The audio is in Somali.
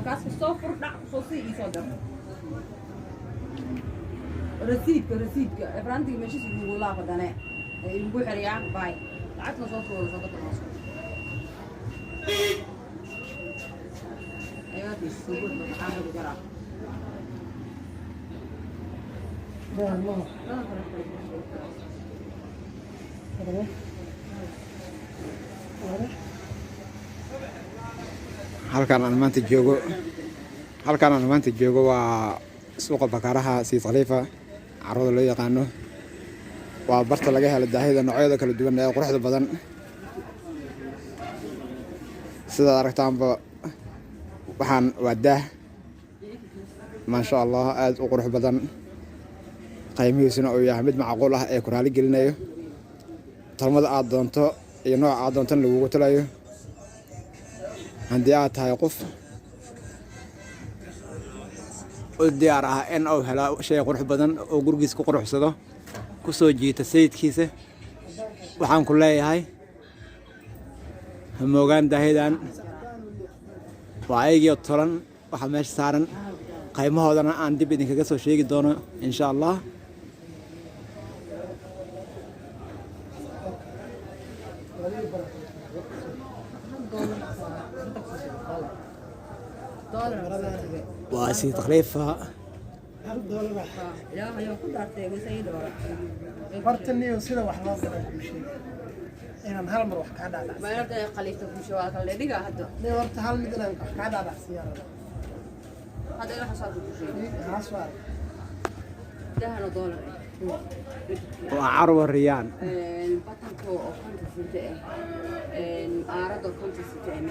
كاس الصفر لا صوصي يصدر رصيدك افرانتي ماشي يقول لا بدنا يقول حريان باي عطنا صوص ولا صدق المصروف ايوه دي السوق بتعمل بجرا لا والله halkaan aan maanta joogo waa suuqa bakaaraha Sayid Khalifa carrada loo yaqaano waa barta laga helo daahida noocyada kala duwan ee quruxda badan sida aragtaanba waxaan waa daah ma sha Allah aad u qurux badan qiimihiisuna uu yahay mid macquul ah ee ku raali gelinayo talmada aad doonto iyo nooc aad doontan lagu talayo haddii aad tahay qof u diyaar ah in uu helo shay qurux badan oo gurigiisa ku quruxsado ku soo jiita sayidkiisa waxaan ku leeyahay hamoogaan daahidan waa ayagii tolan waxa meesha saaran qiimahoodana aan dib idinkaga soo sheegi doono insha Allah waa Sayid Khalifa يا كل عرفتي سيد ورا فرتني وسيده wax loo gaday ku sheegay inaan hal mar wax ka dhacay ما يرضى قليته في شوال كله دقة هذا lee horta hal mid inaan wax ka dhacay siyaarada هذا اللي حصل في شيء haaswaa ده $1 waa carwo riyaan بطنكو أو كنت سنتين عرض كنت سنتين